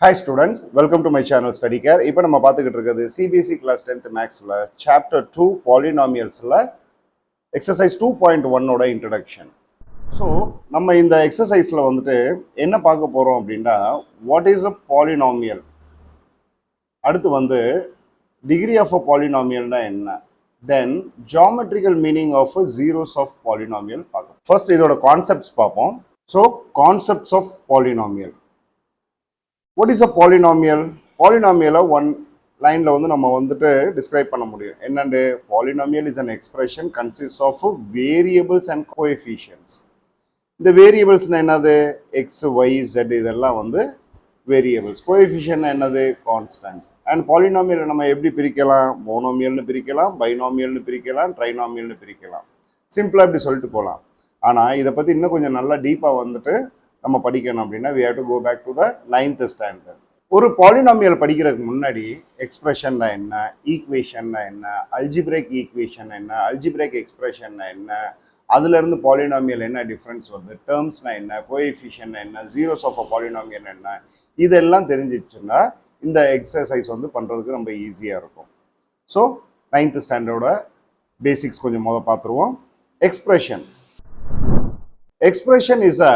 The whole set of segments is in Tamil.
Hi students, welcome to my channel Study Care. இப்போ நம்ம பார்த்துக்கிட்டு இருக்கிறது CBSE class 10th Mathsல chapter 2 Polynomialsல exercise 2.1 ஓட introduction. ஸோ நம்ம இந்த எக்ஸசைஸில் வந்துட்டு என்ன பார்க்க போகிறோம் அப்படின்னா what is a polynomial, அடுத்து வந்து degree of a polynomialனா என்ன, then geometrical meaning of a zeros of polynomial பார்ப்போம். ஃபர்ஸ்ட் இதோட கான்செப்ட்ஸ் பார்ப்போம். So concepts of polynomial. What is a polynomial? Polynomial one line la vandu nama vandute describe panna mudiyum. Ennande polynomial is an expression consists of variables and coefficients. The variables na enadhu x, y, z idella vandu variables. Coefficient na enadhu constants. And polynomial nama eppadi pirikalam? Monomial nu pirikalam, binomial nu pirikalam, trinomial nu pirikalam. Simple appdi solittu polam. Ana idha pathi inna konjam nalla deep ah vandute நம்ம படிக்கணும் அப்படின்னா we have to go back to the 9th standard. ஒரு பாலினாமியல் படிக்கிறதுக்கு முன்னாடி எக்ஸ்பிரஷன்னா என்ன, ஈக்குவேஷன்னா என்ன, அல்ஜிப்ரைக் ஈக்குவேஷன் என்ன, அல்ஜிப்ரைக் எக்ஸ்பிரஷன்னா என்ன, அதுலேருந்து பாலினாமியல் என்ன டிஃப்ரென்ஸ் வருது, டேர்ம்ஸ்னா என்ன, கோஎஃபிஷியன்ட்னா என்ன, ஜீரோஸ் ஆஃப் அ பாலினாமியல் என்ன, இதெல்லாம் தெரிஞ்சிச்சுன்னா இந்த எக்ஸசைஸ் வந்து பண்ணுறதுக்கு ரொம்ப ஈஸியாக இருக்கும். ஸோ 9th ஸ்டாண்டர்டோட பேசிக்ஸ் கொஞ்சம் பார்த்துருவோம். Expression is a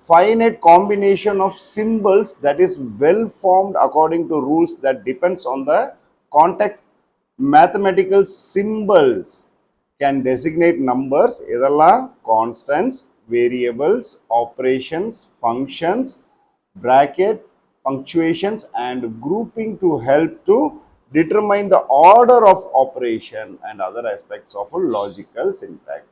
finite combination of symbols that is well formed according to rules that depends on the context. Mathematical symbols can designate numbers, idella constants, variables, operations, functions, bracket, punctuations and grouping to help to determine the order of operation and other aspects of a logical syntax.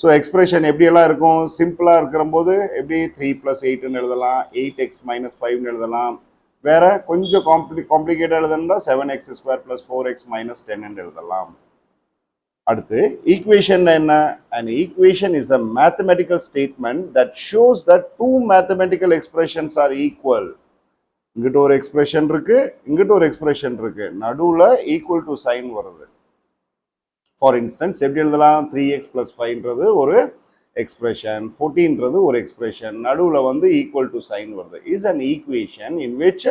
So expression எப்படியெல்லாம் இருக்கும், சிம்பிளாக இருக்கிற போது எப்படி 3+8ன்னு எழுதலாம், 8x - 5ன்னு எழுதலாம், வேற கொஞ்சம் காம்ப்ளிகேட்டாக எழுதுனா 7x² + 4x - 10ன்னு எழுதலாம். அடுத்து ஈக்குவேஷன் என்ன? an equation is a mathematical statement that shows that two mathematical expressions are equal. இங்கிட்ட ஒரு எக்ஸ்பிரஷன் இருக்கு, இங்கிட்ட ஒரு எக்ஸ்பிரஷன் இருக்கு, நடுவில் ஈக்குவல் டு சைன் வருது. ஃபார் இன்ஸ்டன்ஸ் எப்படி எழுதலாம், 3x + 5ன்றது ஒரு எக்ஸ்பிரஷன், 14ன்றது ஒரு எக்ஸ்பிரஷன், நடுவில் வந்து ஈக்குவல் டு சைன் வருது. Is an equation in which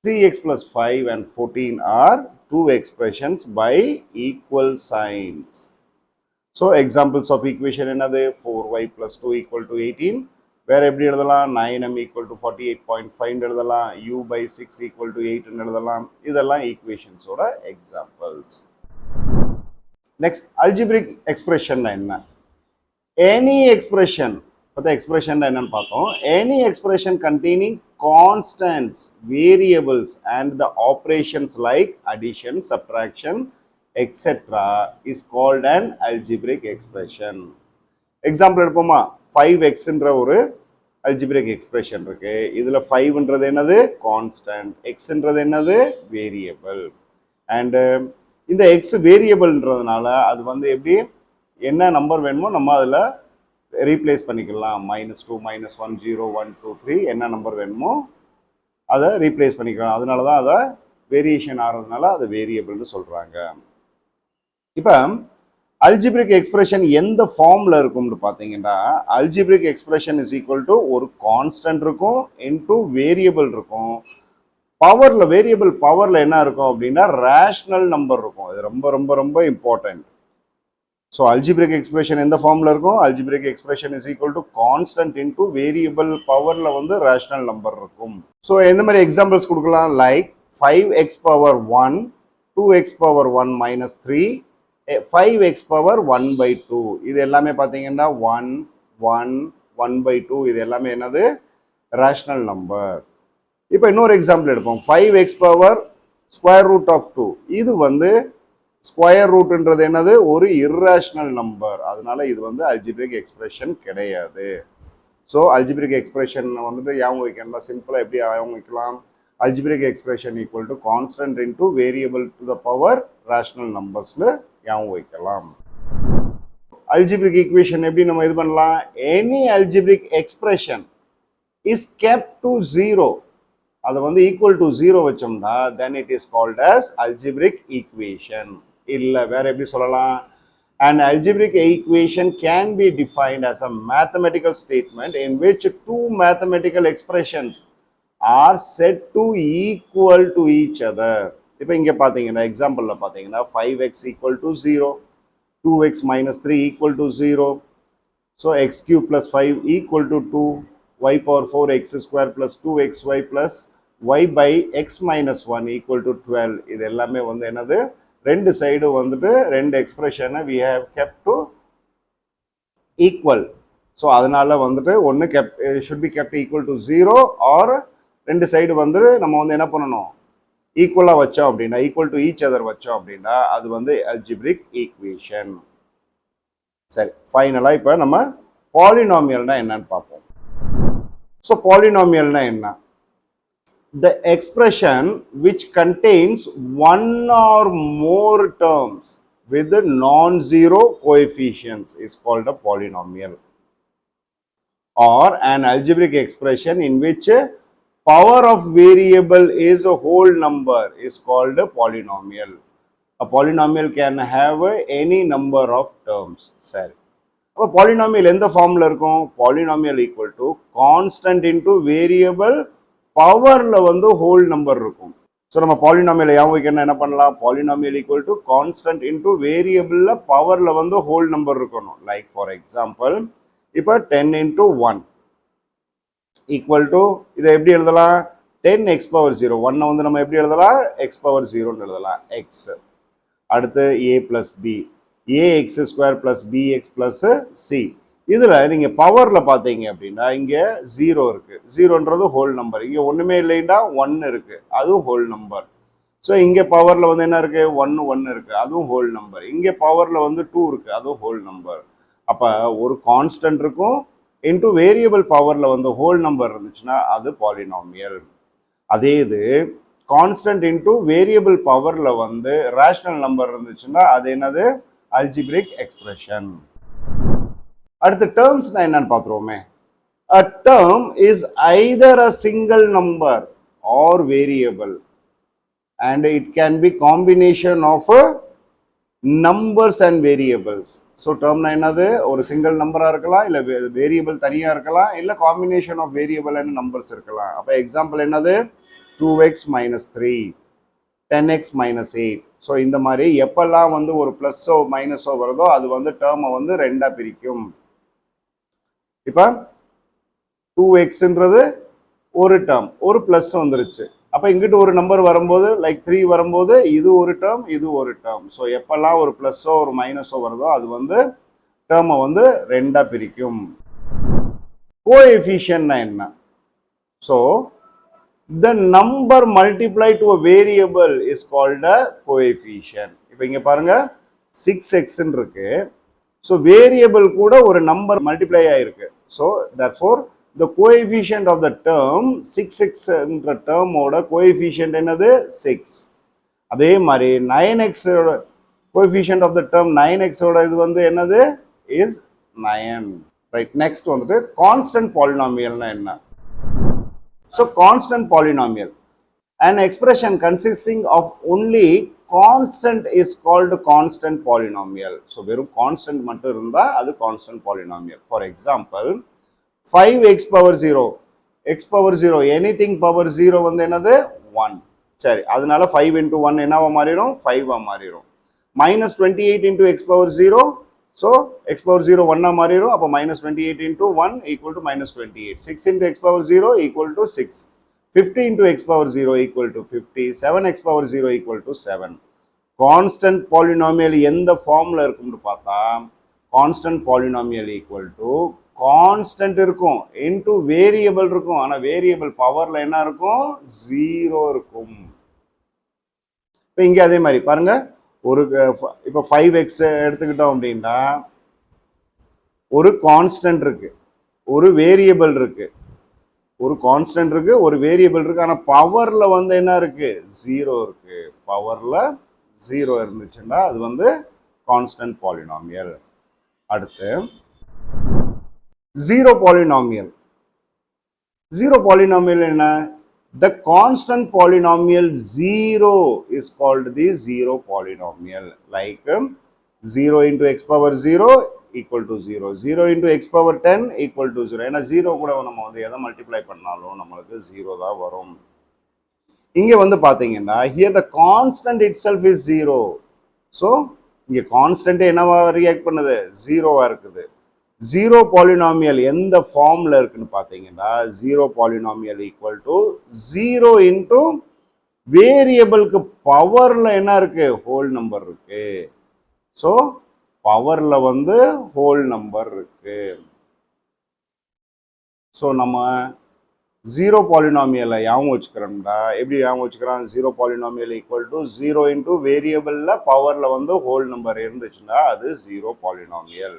3x + 5 and 14 are two expressions by equal signs. So examples of equation என்னது, 4y + 2 = 18. வேற எப்படி எழுதலாம், 9m = 48.5 எழுதலாம், u/6 = 8 எழுதலாம். இதெல்லாம் ஈக்குவேஷன்ஸோட எக்ஸாம்பிள்ஸ். நெக்ஸ்ட் அல்ஜிப்ரிக் எக்ஸ்பிரஷன்னா என்ன? எனி எக்ஸ்பிரஷன், இப்போ எக்ஸ்பிரஷன் என்னன்னு பார்த்தோம். Any expression containing constants, variables and the operations like addition, subtraction etcetera is called an algebraic expression. Example எடுப்போமா, 5xன்ற ஒரு அல்ஜிப்ரிக் எக்ஸ்பிரஷன் இருக்கு. இதில் 5ன்றது என்னது, கான்ஸ்டன்ட், எக்ஸ்ன்றது என்னது, வேரியபிள். அண்டு இந்த எக்ஸ் வேரியபிள்ன்றதுனால அது வந்து எப்படி என்ன நம்பர் வேணுமோ நம்ம அதில் ரீப்ளேஸ் பண்ணிக்கலாம். -2, -1, 0, 1, 2, 3 என்ன நம்பர் வேணுமோ அதை ரீப்ளேஸ் பண்ணிக்கலாம். அதனால தான் அதை வேரியேஷன் ஆகிறதுனால அது வேரியபிள்னு சொல்கிறாங்க. இப்போ அல்ஜிப்ரிக் எக்ஸ்பிரஷன் எந்த ஃபார்மில் இருக்கும்னு பார்த்தீங்கன்னா, algebraic expression is equal to ஒரு கான்ஸ்டன்ட் இருக்கும் இன்டூ வேரியபிள் இருக்கும். பவரில் வேரியபிள் பவரில் என்ன இருக்கும் அப்படின்னா ரேஷ்னல் நம்பர் இருக்கும். இது ரொம்ப ரொம்ப ரொம்ப இம்பார்ட்டன்ட். ஸோ அல்ஜிப்ரிக் எக்ஸ்பிரஷன் எந்த ஃபார்மில் இருக்கும், algebraic expression is equal to constant into variable பவரில் வந்து ரேஷ்னல் நம்பர் இருக்கும். ஸோ எந்த மாதிரி எக்ஸாம்பிள்ஸ் கொடுக்கலாம், லைக் 5x⁻1, 2x⁻1 - 3, 5x⁻1/2. இது எல்லாமே பார்த்தீங்கன்னா 1, 1, 1/2 இது எல்லாமே என்னது, ரேஷ்னல் நம்பர். இப்போ இன்னொரு எக்ஸாம்பிள் எடுப்போம், 5x⁻√2. இது வந்து ஸ்கொயர் ரூட்ன்றது என்னது, ஒரு இர்ரேஷனல் நம்பர். அதனால இது வந்து அல்ஜிப்ரிக் எக்ஸ்பிரஷன் கிடையாது. ஸோ அல்ஜிப்ரிக் எக்ஸ்பிரஷன் வந்துட்டு ஞாபகம் வைக்கணும்னா சிம்பிளாக எப்படி ஞாபகம் வைக்கலாம், algebraic expression equal to constant into variable to the power rational நம்பர்ஸில் ஞாபகம் வைக்கலாம். அல்ஜிப்ரிக் ஈக்குவேஷன் எப்படி நம்ம இது பண்ணலாம், any algebraic expression is kept to 0, அதை வந்து ஈக்குவல் டு 0 வச்சோம்னா then it is called as algebraic equation. இல்லை வேற எப்படி சொல்லலாம், An algebraic equation can be defined as a mathematical statement in which two mathematical expressions are said to equal to each other. இப்போ இங்கே பார்த்தீங்கன்னா எக்ஸாம்பிளில் பார்த்தீங்கன்னா 5x equal to 0, 2x minus 3 equal to 0, so x cube plus 5 equal to 2, y power 4 x square plus 2xy plus y by x minus 1 equal to 12. இது எல்லாமே வந்து என்னது, ரெண்டு சைடு வந்துட்டு ரெண்டு எக்ஸ்பிரஷனை we have kept to equal. So அதனால வந்துட்டு ஒன்று should be kept equal to 0 or ரெண்டு சைடு வந்து நம்ம வந்து என்ன பண்ணணும், ஈக்குவலாக வச்சோம் அப்படின்னா, ஈக்குவல் டு ஈச் அதர் வச்சோம் அப்படின்னா அது வந்து அல்ஜிப்ரிக் ஈக்குவேஷன். சரி, ஃபைனலாக இப்போ நம்ம பாலினாமியல்னா என்னன்னு பார்ப்போம். ஸோ பாலினாமியல்னா என்ன? The expression which contains one or more terms with non-zero coefficients is called a polynomial, or an algebraic expression in which power of variable is a whole number is called a polynomial. A polynomial can have any number of terms. சரி, அப்போ பாலினாமியல் எந்த ஃபார்மில் இருக்கும்? Polynomial equal to constant into variable பவர்ல வந்து ஹோல் நம்பர் இருக்கும். ஸோ நம்ம பாலினாமியல் ஞாபகம் என்ன பண்ணலாம்? Polynomial equal to constant into வேரியபிள்ல பவர்ல வந்து ஹோல் நம்பர் இருக்கணும். லைக் ஃபார் எக்ஸாம்பிள், இப்போ 10 இன்டு 1 ஈக்குவல் டு, இதை எப்படி எழுதலாம்? 10x power 0. 1 வந்து நம்ம எப்படி எழுதலாம்? x பவர் 0ன்னு எழுதலாம். x. அடுத்து a plus b, ax square plus bx plus c. இதில் நீங்கள் பவரில் பார்த்தீங்க அப்படின்னா இங்கே 0 இருக்குது, 0ன்றது ஹோல் நம்பர். இங்கே ஒன்றுமே இல்லைன்னா 1 இருக்குது, அதுவும் ஹோல் நம்பர். ஸோ இங்கே பவரில் வந்து என்ன இருக்குது? 1 இருக்குது, அதுவும் ஹோல் நம்பர். இங்கே பவரில் வந்து 2 இருக்குது, அதுவும் ஹோல் நம்பர். அப்போ ஒரு கான்ஸ்டன்ட் இருக்கும் இன்டு வேரியபிள் பவரில் வந்து ஹோல் நம்பர் இருந்துச்சுன்னா அது பாலினாமியல். அதே இது கான்ஸ்டன்ட் இன்டு வேரியபிள் பவரில் வந்து ரேஷனல் நம்பர் இருந்துச்சுன்னா அது என்னது? Algebraic expression. அடுத்த டேர்ம்ஸ்னா என்னன்னு பார்த்துருவோமே. A term is either a single number or variable and it can be combination of numbers and variables. So டேர்ம்னா என்னது? ஒரு சிங்கிள் நம்பராக இருக்கலாம், இல்லை வேரியபிள் தனியாக இருக்கலாம், இல்லை combination of variable and numbers இருக்கலாம். அப்போ எக்ஸாம்பிள் என்னது? 2x minus 3, 10x minus 8. So இந்த மாதிரி எப்பெல்லாம் வந்து ஒரு ப்ளஸ்ஸோ மைனஸோ வருதோ அது வந்து டேர்மை வந்து ரெண்டாக பிரிக்கும். இப்போ 2xன்றது ஒரு டேர்ம், ஒரு ப்ளஸ் வந்துருச்சு. அப்போ இங்கிட்டு ஒரு நம்பர் வரும்போது லைக் 3 வரும்போது இது ஒரு டேர்ம், இது ஒரு டேர்ம். ஸோ எப்பெல்லாம் ஒரு ப்ளஸ்ஸோ ஒரு மைனஸோ வருதோ அது வந்து டேர்மை வந்து ரெண்டாக பிரிக்கும். கோஎஃபிஷியன்ட்னா என்ன? So the number multiplied to a variable is called a coefficient. இப்போ இங்கே பாருங்க 6x இருக்கு. ஸோ வேரியபிள் கூட ஒரு நம்பர் மல்டிப்ளை ஆயிருக்கு. So therefore the coefficient of the term 6x என்ற டேர்மோட கோஎஃபிஷியன்ட் என்னது? 6. அதே மாதிரி 9x coefficient of the term 9x ஓட இது வந்து என்னது? இஸ் 9. ரைட், நெக்ஸ்ட் வந்துட்டு கான்ஸ்டன்ட் பாலினாமியல்னா என்ன? So constant polynomial, an expression consisting of only constant is called constant polynomial. So வெறும் கான்ஸ்டன்ட் மட்டும் இருந்தால் அது constant polynomial. For example 5x power 0, x power 0, anything power 0 வந்து என்னது? 1. சரி, அதனால 5 இன்டூ 1 என்னவா மாறிடும்? 5ஆக மாறிடும். Minus 28 into X power 0, so X power 0 1ஆக மாறிடும். அப்போ minus 28 into 1 equal to minus 28. 6 into X power 0 equal to 6. 50 into x power 0 equal to 50, 7x power 0 equal to 7. Constant polynomial எந்த ஃபார்ம்ல இருக்கும்னு பார்த்தா constant polynomial equal to constant இருக்கும் into variable இருக்கும். ஆனா variable பவர்ல என்ன இருக்கும்? 0 இருக்கும். இப்போ இங்க அதே மாதிரி பாருங்க, ஒரு இப்போ 5x எடுத்துக்கிட்டோம் அப்படின்னா ஒரு கான்ஸ்டன்ட் இருக்கு, ஒரு வேரியபிள் இருக்கு, ஒரு கான்ஸ்டன்ட் இருக்கு, ஒரு வேரியபிள் இருக்கு. ஆனா பவர்ல வந்து என்ன இருக்கு? 0 இருக்கு. பவர்ல 0 இருந்துச்சுன்னா அது வந்து கான்ஸ்டன்ட் பாலினாமியல். அடுத்து ஜீரோ பாலினாமியல். ஜீரோ பாலினாமியல் என்ன? The constant polynomial 0 is called the zero polynomial. Like 0 into x power 0 equal to 0. 0 into x power 10 equal to 0. ஏன்னா 0 கூட நம்ம வந்து எதை மல்டிப்ளை பண்ணாலும் நம்மளுக்கு 0 தான் வரும். இங்கே வந்து பார்த்தீங்கன்னா here the constant itself is 0. So இங்கே கான்ஸ்டன்ட் என்னவா ரியாக்ட் பண்ணுது? 0வா இருக்குது. 0 பாலினாமியல் எந்த ஃபார்மில் இருக்குன்னு பார்த்தீங்கன்னா 0 பாலினாமியல் ஈக்குவல் டு 0 இன்ட்டு வேரியபிளுக்கு பவரில் என்ன இருக்கு? ஹோல் நம்பர் இருக்கு. ஸோ பவரில் வந்து ஹோல் நம்பர் இருக்கு. ஸோ நம்ம 0 பாலினாமியலை ஞாபகம் வச்சுக்கிறோம்டா. எப்படி ஞாபகம் வச்சுக்கிறோம்? 0 பாலினாமியல் ஈக்குவல் டு 0 இன்ட்டு வேரியபிளில் பவரில் வந்து ஹோல் நம்பர் இருந்துச்சுன்னா அது 0 பாலினாமியல்.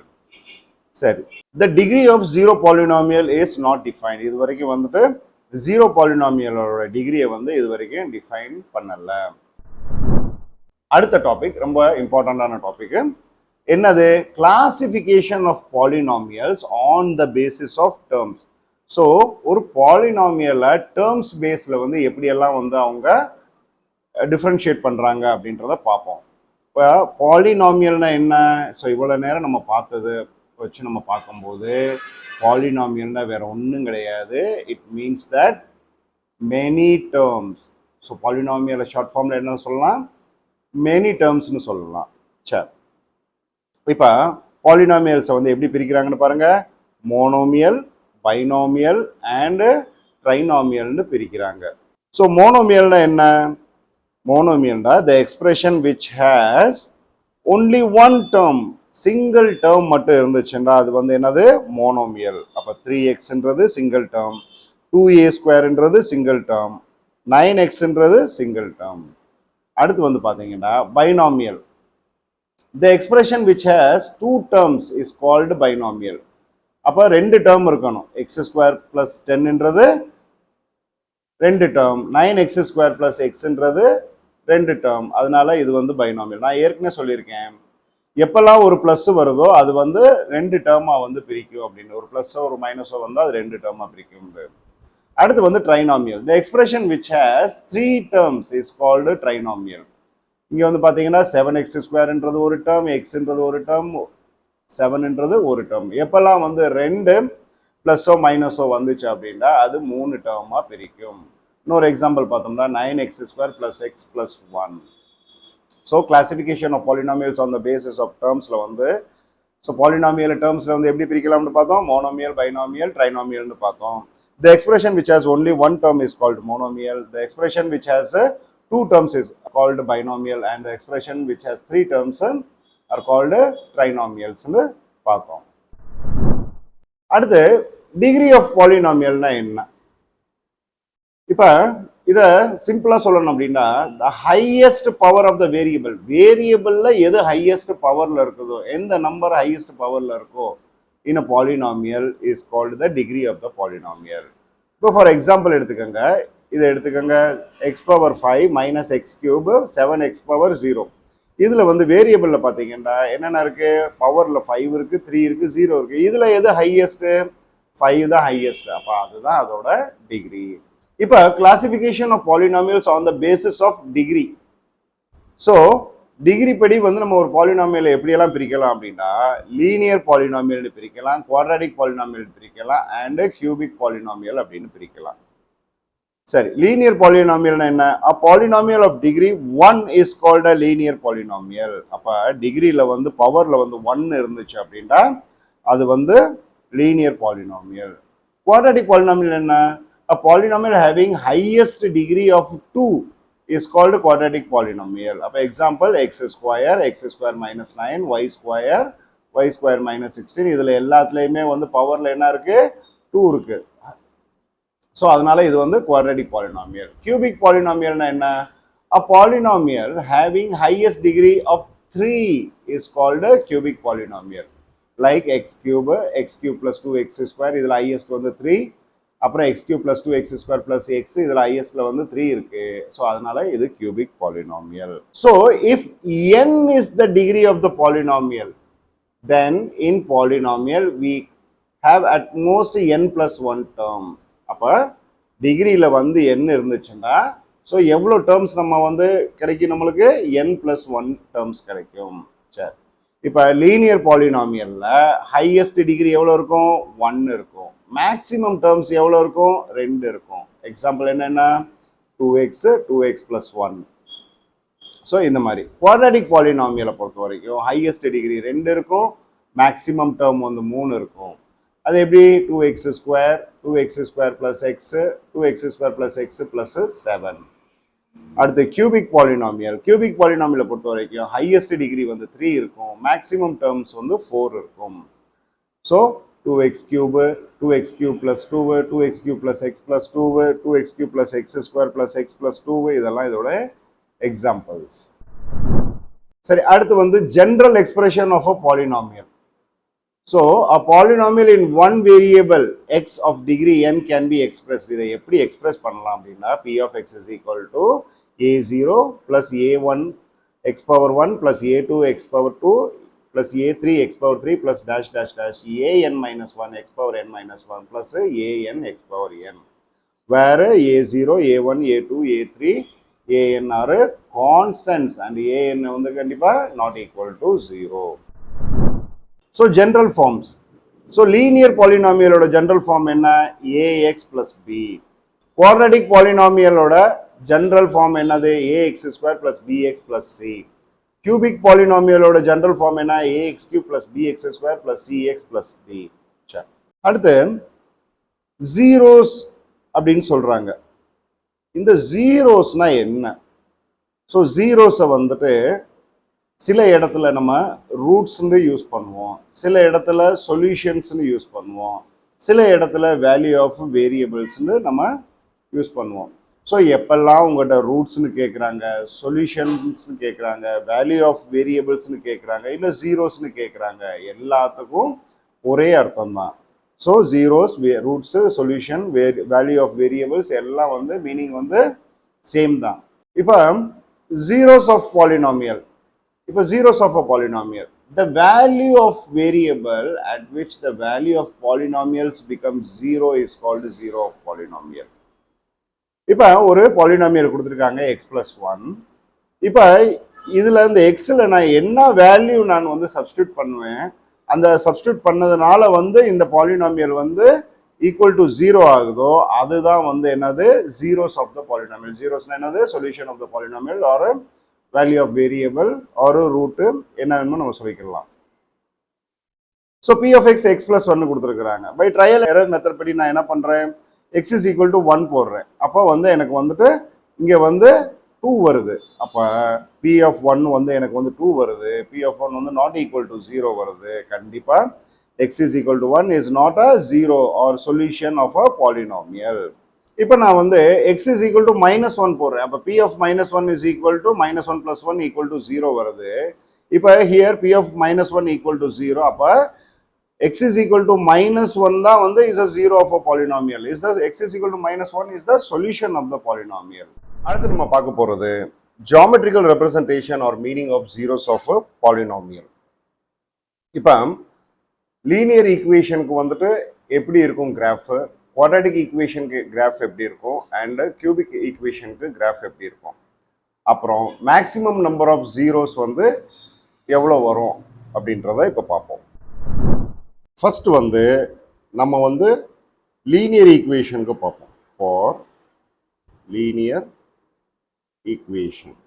சரி, the degree of 0 polynomial is not defined. இது வரைக்கும் வந்துட்டு 0 பாலினாமியலோட டிகிரியை வந்து இது வரைக்கும் டிஃபைன் பண்ணலை. அடுத்த டாபிக் ரொம்ப இம்பார்ட்டண்டான டாபிக். என்னது? Classification of polynomials on the basis of terms. So ஒரு பாலினாமியலை டேர்ம்ஸ் பேஸில் வந்து எப்படியெல்லாம் வந்து அவங்க டிஃப்ரென்ஷியேட் பண்ணுறாங்க அப்படின்றத பார்ப்போம். இப்போ பாலினாமியல்னா என்ன? ஸோ இவ்வளோ நேரம் நம்ம பார்த்தது வச்சு நம்ம பார்க்கும்போது பாலினாமியல்னா வேற ஒன்றும் கிடையாது. It means that many terms. So பாலினாமியலை ஷார்ட் ஃபார்மில் என்ன சொல்லலாம்? மெனி டேர்ம்ஸ்னு சொல்லலாம். சரி, இப்போ பாலினாமியல்ஸை வந்து எப்படி பிரிக்கிறாங்கன்னு பாருங்க. மோனோமியல், பைனாமியல் அண்ட் ட்ரைனாமியல்னு பிரிக்கிறாங்க. ஸோ மோனோமியல்னா என்ன? மோனோமியல்னா the expression which has only one term, single term மட்டும் இருந்துச்சுன்னா அது வந்து என்னது? மோனோமியல். அப்போ 3xன்றது single term, 2a² single term, 9xன்றது சிங்கிள் டேர்ம். அடுத்து வந்து பார்த்தீங்கன்னா binomial. The expression which has 2 terms is called binomial. அப்போ 2 டேர்ம் இருக்கணும். x² + 10ன்றது 2 term, 9x² + xன்றது 2 term. அதனால இது வந்து பைனாமியல். நான் ஏற்கனவே சொல்லியிருக்கேன், எப்பெல்லாம் ஒரு ப்ளஸ் வருதோ அது வந்து 2 டேர்மாக வந்து பிரிக்கும் அப்படின்னு. ஒரு ப்ளஸ்ஸோ ஒரு மைனஸோ வந்தால் அது 2 டேர்மாக பிரிக்கும். அடுத்து வந்து trinomial. The expression which has 3 terms is called trinomial. இங்கே வந்து பார்த்தீங்கன்னா 7x²ன்றது ஒரு டேர்ம், எக்ஸ்ன்றது ஒரு டேர்ம், 7ன்றது ஒரு டேர்ம். எப்பெல்லாம் வந்து 2 ப்ளஸ்ஸோ மைனஸோ வந்துச்சு அப்படின்னா அது 3 டேர்மாக பிரிக்கும். இன்னொரு எக்ஸாம்பிள் பார்த்தோம்னா 9x² + x + 1. So classification of polynomials on the basis of டேர்ம்ஸில் வந்து, ஸோ பாலினாமியல் டேர்ம்ஸில் வந்து எப்படி பிரிக்கலாம்னு பார்த்தோம்? மோனோமியல், பைனாமியல், ட்ரைனாமியல்னு பார்த்தோம். The expression which has only one term is called monomial. The expression which has 2 terms is called binomial, and the expression which has 3 terms are called trinomials. பார்த்தோம். அடுத்து டிகிரி ஆஃப் பாலினாமியல்னா என்ன? இப்போ இதை சிம்பிளா சொல்லணும் அப்படின்னா, the highest power of the variable, வேரியபிள்ல எது ஹையஸ்ட் பவர்ல இருக்குதோ, எந்த நம்பர் ஹையஸ்ட் பவர்ல இருக்கோ in a polynomial is called the degree of the polynomial. இப்போ ஃபார் எக்ஸாம்பிள் எடுத்துக்கோங்க, இதை எடுத்துக்கோங்க. x⁵ - x³ 7x⁴. இதில் வந்து வேரியபிளில் பார்த்தீங்கன்னா என்னென்ன இருக்குது? பவரில் 5 இருக்குது, 3 இருக்குது, 0 இருக்குது. இதில் எது ஹையஸ்ட்டு? 5 தான் ஹையஸ்ட். அப்போ அதுதான் அதோட டிகிரி. இப்போ classification of polynomials on the basis of degree. So degree படி வந்து நம்ம ஒரு பாலினாமியலை எப்படியெல்லாம் பிரிக்கலாம் அப்படின்னா, லீனியர் பாலினாமியல்னு பிரிக்கலாம், குவாட்ராட்டிக் பாலினாமியல் பிரிக்கலாம், அண்ட் கியூபிக் பாலினாமியல் அப்படின்னு பிரிக்கலாம். சரி, லீனியர் பாலினாமியல்னா என்ன? a polynomial of degree 1 is called a linear polynomial. அப்ப டிகிரியில் வந்து பவர்ல வந்து 1 இருந்துச்சு அப்படின்னா அது வந்து லீனியர் பாலினாமியல். குவாட்ராட்டிக் பாலினாமியல் என்ன? a polynomial having highest degree of 2 is called quadratic polynomial. அப்ப எக்ஸாம்பிள் x² x² - 9 y² - 16. இதுல எல்லாத்துலயுமே வந்து பவர்ல என்ன இருக்கு? 2 இருக்கு. ஸோ அதனால இது வந்து குவாட்ராட்டிக் பாலினாமியல். கியூபிக் பாலினாமியல்னா என்ன? a polynomial having highest degree of 3 is called a cubic polynomial. like x³ + 2x², இதுல ஹையஸ்ட் வந்து 3. அப்புறம் x³ + 2x² + x, இதுல ஹையஸ்ட்ல வந்து 3 இருக்கு. ஸோ அதனால இது cubic polynomial. So if n is the degree of the polynomial, then in polynomial we have at most n + 1 term. அப்போ டிகிரியில் வந்து n இருந்துச்சுன்னா ஸோ எவ்வளோ டேர்ம்ஸ் நம்ம வந்து கிடைக்கும்? நம்மளுக்கு n + 1 டேர்ம்ஸ் கிடைக்கும். சரி, இப்போ லீனியர் பாலினாமியல்ல ஹையஸ்ட் டிகிரி எவ்வளோ இருக்கும்? 1 இருக்கும். மேக்ஸிமம் டேர்ம்ஸ் எவ்வளோ இருக்கும்? 2 இருக்கும். எக்ஸாம்பிள் என்னென்ன? 2x 2x plus 1. ஸோ இந்த மாதிரி குவாட்ராட்டிக் பாலினாமியலை பொறுத்த வரைக்கும் ஹையஸ்ட் டிகிரி 2 இருக்கும், மேக்ஸிமம் டேர்ம் வந்து 3 இருக்கும். அது எப்படி? 2x square 2x square plus X 2x square plus X plus 7. அடுத்து கியூபிக் பாலினாமியலை பொறுத்த வரைக்கும் ஹையஸ்ட் டிகிரி வந்து 3 இருக்கும், மேக்ஸிமம் டேர்ம்ஸ் வந்து 4 இருக்கும். So 2x cube 2x cube plus 2 2x cube plus x plus 2 2x cube plus x square plus x plus 2 இதெல்லாம் இதோட எக்ஸாம்பிள்ஸ். சரி, அடுத்து வந்து general expression of a polynomial. So, a polynomial in one variable x of degree n can be expressed. இதை எப்படி எக்ஸ்பிரஸ் பண்ணலாம் அப்படின்னா p of x is equal to a0 plus a1 x power 1 plus a2 x power 2 plus a3 x power 3 plus dash dash dash an minus 1 x power n minus 1 plus an x power n, where a0 a1 a2 a3 an are constants and an வந்து கண்டிப்பா not equal to 0. So general forms. So linear polynomial oda general form enna? Ax plus b. Quadratic polynomial oda general form enna? Ax square plus bx plus c. Cubic polynomial oda general form enna? Ax cube plus bx square plus cx plus d. சரி, அடுத்து zeros அப்படின்னு சொல்றாங்க. இந்த zeros-னா என்ன? ஸோ zeros-ஐ வந்துட்டு சில இடத்துல நம்ம ரூட்ஸ்ன்னு யூஸ் பண்ணுவோம், சில இடத்துல சொல்யூஷன்ஸ்ன்னு யூஸ் பண்ணுவோம், சில இடத்துல வேல்யூ ஆஃப் வேரியபிள்ஸ்ன்னு நம்ம யூஸ் பண்ணுவோம். ஸோ எப்பெல்லாம் உங்கள்கிட்ட ரூட்ஸ்ன்னு கேட்குறாங்க, சொல்யூஷன்ஸ்னு கேட்குறாங்க, வேல்யூ ஆஃப் வேரியபிள்ஸ்ன்னு கேட்குறாங்க, இல்லை ஜீரோஸ்ன்னு கேட்குறாங்க, எல்லாத்துக்கும் ஒரே அர்த்தம் தான். So zeros, roots, solution, value of variables எல்லாம் வந்து மீனிங் வந்து சேம் தான். இப்போ ஜீரோஸ் ஆஃப் பாலினாமியல். இப்போ zeros of a polynomial, the value of variable at which the value of polynomials becomes 0 is called zero of polynomial. இப்போ ஒரு பாலினாமியல் கொடுத்துருக்காங்க x plus 1. இப்போ இதில் இந்த எக்ஸில் நான் என்ன வேல்யூ நான் வந்து சப்ஸ்டியூட் பண்ணுவேன், அந்த சப்ஸ்டியூட் பண்ணதுனால வந்து இந்த பாலினாமியல் வந்து ஈக்குவல் டு 0 ஆகுதோ அதுதான் வந்து என்னது? Zeros of the polynomial. ஜீரோஸ்னா என்னது? Solution of the polynomial or value of variable ஒரு ரூட்டு என்ன வேணுமோ நம்ம சொல்லிக்கலாம். So P of x x plus 1 கொடுத்துருக்குறாங்க. பை ட்ரையல் எரர் மெத்தட் படி நான் என்ன பண்ணுறேன்? எக்ஸ் இஸ் ஈக்குவல் டு 1 போடுறேன். அப்போ வந்து எனக்கு வந்துட்டு இங்கே வந்து 2 வருது. அப்போ பி ஆஃப் 1 வந்து எனக்கு வந்து 2 வருது, பி ஆஃப் 1 வந்து நாட் ஈக்குவல் டு 0 வருது. கண்டிப்பாக x is equal to 1 is not a 0 or solution of a polynomial. இப்போ நான் வந்து x is equal to -1 போடுறேன். அப்போ p of -1 is equal to -1 plus 1 equal to 0 வருது. இப்போ here p of -1 equal to 0. அப்போ x is equal to -1 தான் வந்து is a 0 of a polynomial. Is the x is equal to -1 is the solution of the polynomial. அடுத்து நம்ம பார்க்க போகிறது geometrical representation or meaning of zeros of a polynomial. இப்போ லீனியர் ஈக்குவேஷனுக்கு வந்துட்டு எப்படி இருக்கும் கிராஃப், குவாட்ராட்டிக் ஈக்குவேஷனுக்கு கிராஃப் எப்படி இருக்கும், அண்ட் கியூபிக் ஈக்குவேஷனுக்கு கிராஃப் எப்படி இருக்கும், அப்புறம் மேக்ஸிமம் நம்பர் ஆஃப் ஜீரோஸ் வந்து எவ்வளோ வரும் அப்படின்றத இப்போ பார்ப்போம். ஃபர்ஸ்ட் வந்து நம்ம வந்து லீனியர் ஈக்குவேஷனுக்கு பார்ப்போம். For linear equation,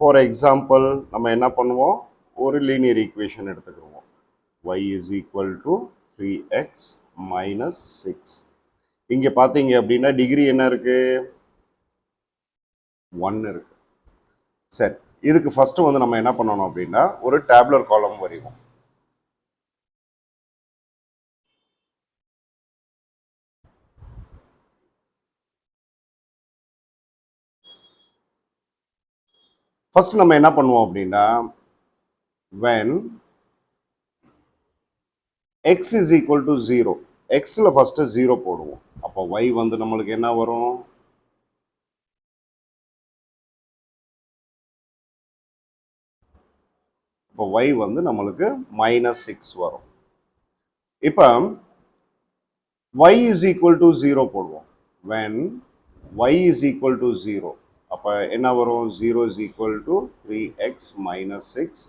for example நம்ம என்ன பண்ணுவோம்? ஒரு லீனியர் ஈக்குவேஷன் எடுத்துக்கிடுவோம். y is equal to 3x minus 6. இங்கே பார்த்தீங்க அப்படின்னா டிகிரி என்ன இருக்கு? 1 இருக்கு. சரி, இதுக்கு ஃபர்ஸ்ட் வந்து நம்ம என்ன பண்ணணும் அப்படின்னா ஒரு டேபுலர் காலம் வரைவோம். ஃபர்ஸ்ட் நம்ம என்ன பண்ணுவோம் அப்படின்னா when x is equal to 0, xல first 0 போடுவோம். அப்போ y வந்து நம்மளுக்கு என்ன வரும்? இப்போ y வந்து நம்மளுக்கு -6 வரும். இப்போ y is equal to 0 போடுவோம். when y is equal to 0, அப்போ என்ன வரும் 0 is equal to 3x minus 6,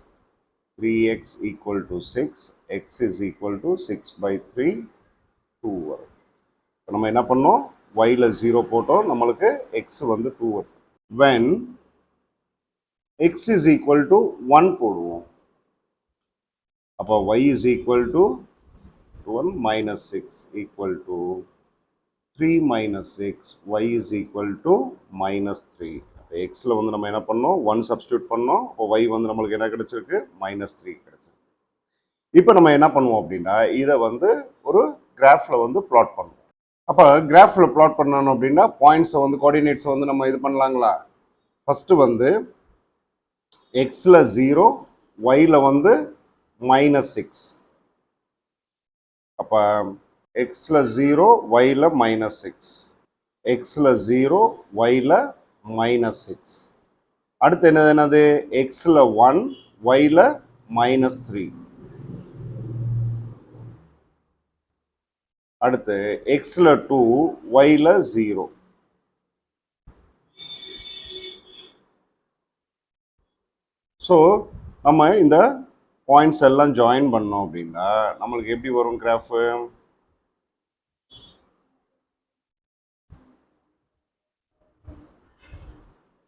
3x equal to 6, x is equal to 6 by 3, 2 வரும். இப்போ நம்ம என்ன பண்ணோம், yல 0 போட்டோம், நம்மளுக்கு x வந்து 2 வரும். when x is equal to 1 போடுவோம், அப்போ y is equal to 1 minus 6 equal to 3 minus 6, y is equal to minus 3. xல வந்து நம்ம என்ன பண்ணோம், 1 சப்ஸ்டியூட் பண்ணோம், அப்போ y வந்து நம்மளுக்கு என்ன கிடைச்சிருக்கு, minus 3 கிடைச்சிருக்கு. இப்போ நம்ம என்ன பண்ணுவோம் அப்படின்னா, இதை வந்து ஒரு கிராஃப்ல வந்து பிளாட் பண்ணுவோம். அப்போ கிராஃப்ல பிளாட் பண்ணணும் அப்படின்னா பாயிண்ட்ஸை வந்து கோஆர்டினேட்ஸை வந்து நம்ம இது பண்ணலாங்களா. ஃபர்ஸ்ட் வந்து எக்ஸில் 0, ஒய்ல வந்து -6. அப்போ எக்ஸில் 0, ஒய்ல -6, எக்ஸில் 0, ஒய்ல -6. அடுத்து என்னது எக்ஸில் 1, ஒய்ல -3. அடுத்து எக்ஸில் 2, ஒய்ல 0. ஸோ நம்ம இந்த பாயிண்ட்ஸ் எல்லாம் ஜாயின் பண்ணோம் அப்படின்னா நம்மளுக்கு எப்படி வரும் கிராஃபு,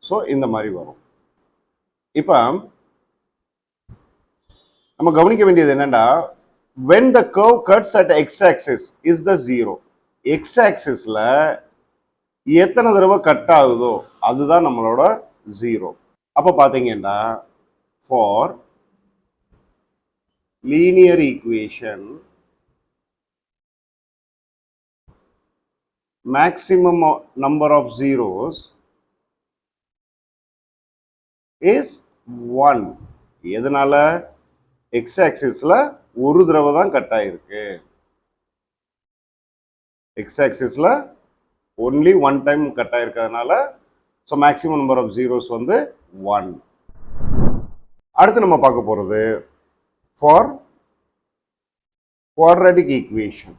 ஸோ இந்த மாதிரி வரும். இப்போ நம்ம கவனிக்க வேண்டியது என்னன்னா, when the curve cuts at x-axis is the 0, x-axisல எத்தனை தடவை கட் ஆகுதோ அதுதான் நம்மளோட 0. அப்போ பார்த்தீங்கன்னா for linear equation maximum number of zeros is 1. எதனால, x axisல ஒரு தடவை தான் கட் ஆயிருக்கு, x axisல only one time கட் ஆயிருக்கிறதுனால so maximum number of zeros வந்து 1. அடுத்து நம்ம பார்க்க போகிறது ஃபார் குவாட்ராட்டிக் ஈக்குவேஷன்.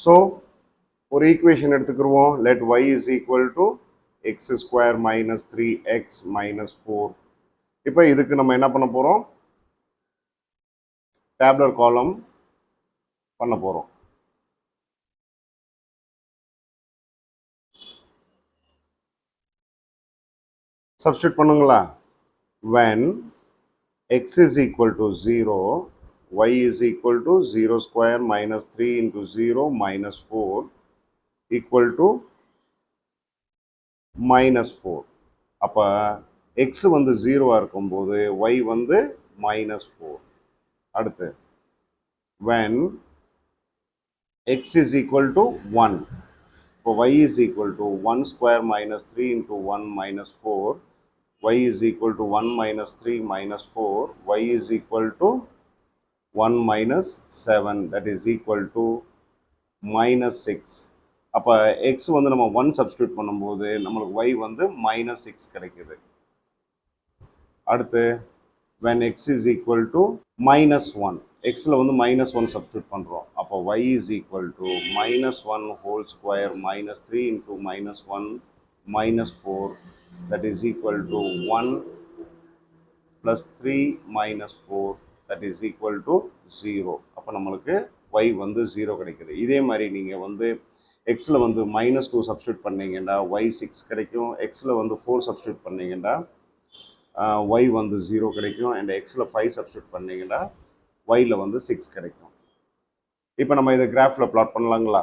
ஸோ ஒரு ஈக்குவேஷன் எடுத்துக்கிடுவோம். Let y is equal to x square minus 3x minus 4. இப்போ இதுக்கு நம்ம என்ன பண்ண போகிறோம், டேப்லர் காலம் பண்ண போகிறோம். சப்ஸ்டியூட் பண்ணுங்களா. when x is equal to 0, y is equal to 0 square minus 3 into 0 minus 4 equal to minus 4. அப்போ x வந்து 0 இருக்கும்போது y வந்து minus 4. அடுத்து when x is equal to 1, இப்போ y is equal to 1 square minus 3 into 1 minus 4, y is equal to 1 minus 3 minus 4, y is equal to 1 minus 7, that is equal to minus 6. அப்போ x வந்து நம்ம 1 சப்ஸ்டியூட் பண்ணும்போது நம்மளுக்கு y வந்து minus 6 கிடைக்குது. அடுத்து when x is equal to minus 1, xல வந்து minus 1 சப்ஸ்டியூட் பண்ணுறோம், அப்போ y is equal to minus 1 whole square minus 3 into minus 1 minus 4, that is equal to 1 plus 3 minus 4, that is equal to 0. அப்போ நம்மளுக்கு y வந்து 0 கிடைக்குது. இதே மாதிரி நீங்கள் வந்து எக்ஸில் வந்து -2 சப்ஸ்டியூட் பண்ணீங்கன்னா y 6 கிடைக்கும், எக்ஸில் வந்து 4 சப்ஸ்டியூட் பண்ணீங்கன்னா y வந்து 0 கிடைக்கும், அண்ட் எக்ஸில் 5 சப்ஸ்டியூட் பண்ணீங்கன்னா yல வந்து 6 கிடைக்கும். இப்போ நம்ம இதை கிராஃபில் பிளாட் பண்ணலாங்களா.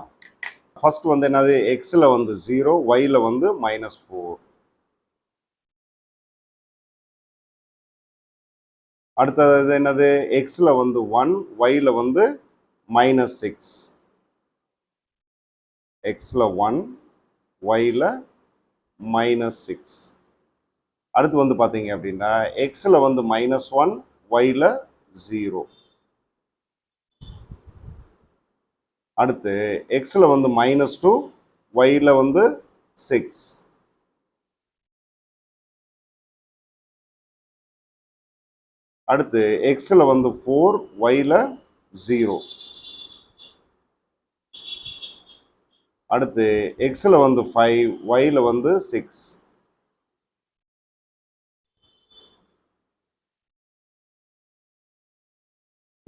ஃபர்ஸ்ட் வந்து என்னது, எக்ஸில் வந்து 0, yல வந்து -4. அடுத்தது என்னது, எக்ஸில் வந்து 1, ஒய்ல வந்து -6. எக்ஸில் 1, ஒய்ல -6. அடுத்து வந்து பார்த்தீங்க அப்படின்னா எக்ஸில் வந்து -1, ஒய்ல 0. அடுத்து எக்ஸில் வந்து -2, ஒய்ல வந்து 6. அடுத்து எக்ஸில் வந்து 4, ஒய்ல 0. அடுத்து எக்ஸில் வந்து 5, ஒயில் வந்து 6.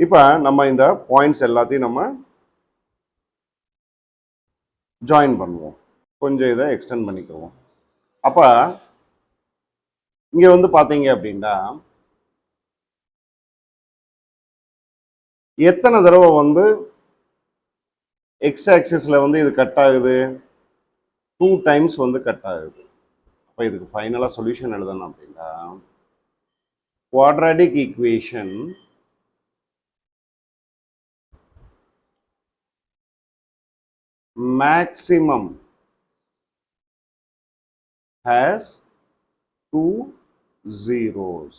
இப்போ நம்ம இந்த பாயிண்ட்ஸ் எல்லாத்தையும் நம்ம ஜாயின் பண்ணுவோம். கொஞ்சம் இதை எக்ஸ்டெண்ட் பண்ணிக்குவோம். அப்போ இங்கே வந்து பார்த்தீங்க அப்படின்னா எத்தனை தடவை வந்து எக்ஸ் ஆக்சிஸில் வந்து இது கட் ஆகுது? 2 டைம்ஸ் வந்து கட் ஆகுது. அப்போ இதுக்கு ஃபைனலாக சொல்யூஷன் எழுதணும் அப்படின்னா quadratic equation maximum has 2 zeros.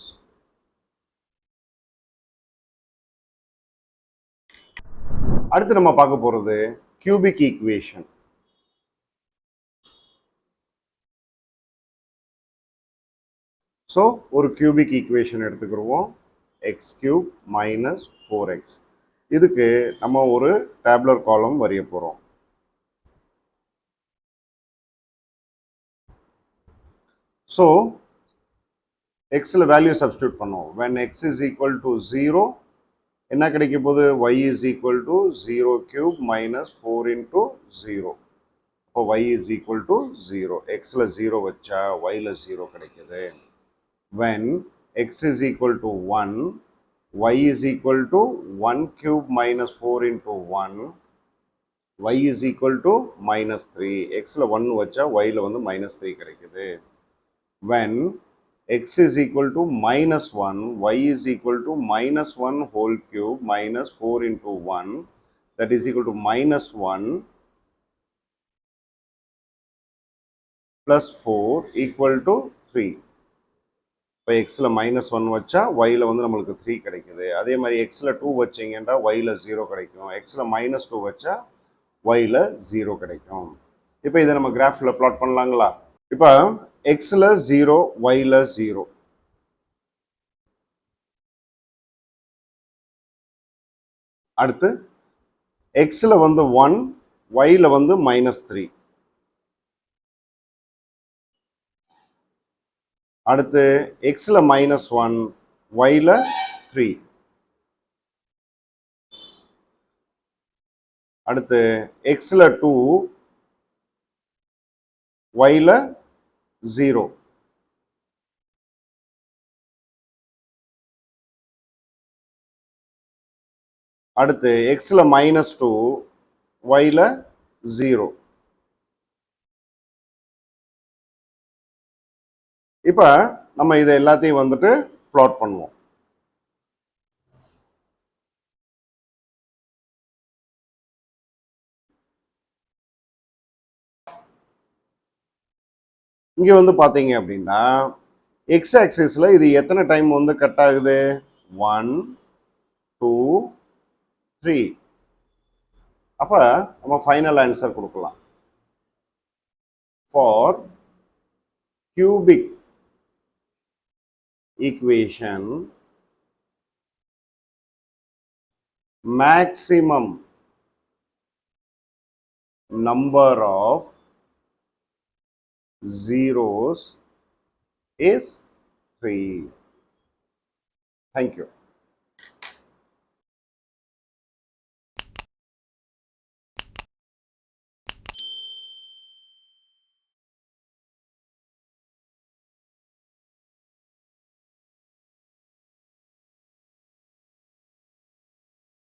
அடுத்து நம்ம பார்க்க போறது கியூபிக் ஈக்குவேஷன். ஸோ ஒரு கியூபிக் ஈக்குவேஷன் எடுத்துக்கிடுவோம். X cube minus 4x. இதுக்கு நம்ம ஒரு டேப்லர் காலம் வரைய போகிறோம். ஸோ எக்ஸில் வேல்யூ சப்ஸ்டியூட் பண்ணுவோம். when x is equal to 0 என்ன கிடைக்க போகுது? y is equal to 0 cube minus 4 into 0. அப்போ y is equal to 0. xல 0 வச்சா yல 0 கிடைக்குது. when x is equal to 1, y is equal to 1 cube minus 4 into 1, y is equal to minus 3. xல 1 வச்சா yல வந்து minus 3 கிடைக்குது. when x is equal to minus 1, y is equal to minus 1 whole cube minus 4 into 1, that is equal to minus 1 plus 4 equal to 3. இப்போ எக்ஸில் மைனஸ் 1 வச்சா ஒயில் வந்து நம்மளுக்கு 3 கிடைக்குது. அதே மாதிரி எக்ஸில் 2 வச்சிங்கன்னா ஒயில் 0 கிடைக்கும். எக்ஸில் மைனஸ் 2 வச்சா ஒயில் 0 கிடைக்கும். இப்போ இதை நம்ம கிராஃபில் பிளாட் பண்ணலாங்களா? இப்போ எக்ஸில் 0, ஒயில் 0. அடுத்து எக்ஸில் வந்து 1, ஒயில் வந்து மைனஸ் 3. அடுத்து எக்ஸில் மைனஸ் 1, ஒயில் 3. அடுத்து எக்ஸில் 2, ஒயில் 0. அடுத்து எக்ஸில் மைனஸ் 2, ஒயில் 0. இப்போ நம்ம இதை எல்லாத்தையும் வந்துட்டு பிளாட் பண்ணுவோம். இங்கே வந்து பார்த்தீங்க அப்படின்னா எக்ஸ் ஆக்சிஸில் இது எத்தனை டைம் வந்து கட் ஆகுது? 1, 2, 3. அப்போ நம்ம ஃபைனல் ஆன்சர் கொடுக்கலாம். For cubic equation maximum number of zeros is 3. Thank you.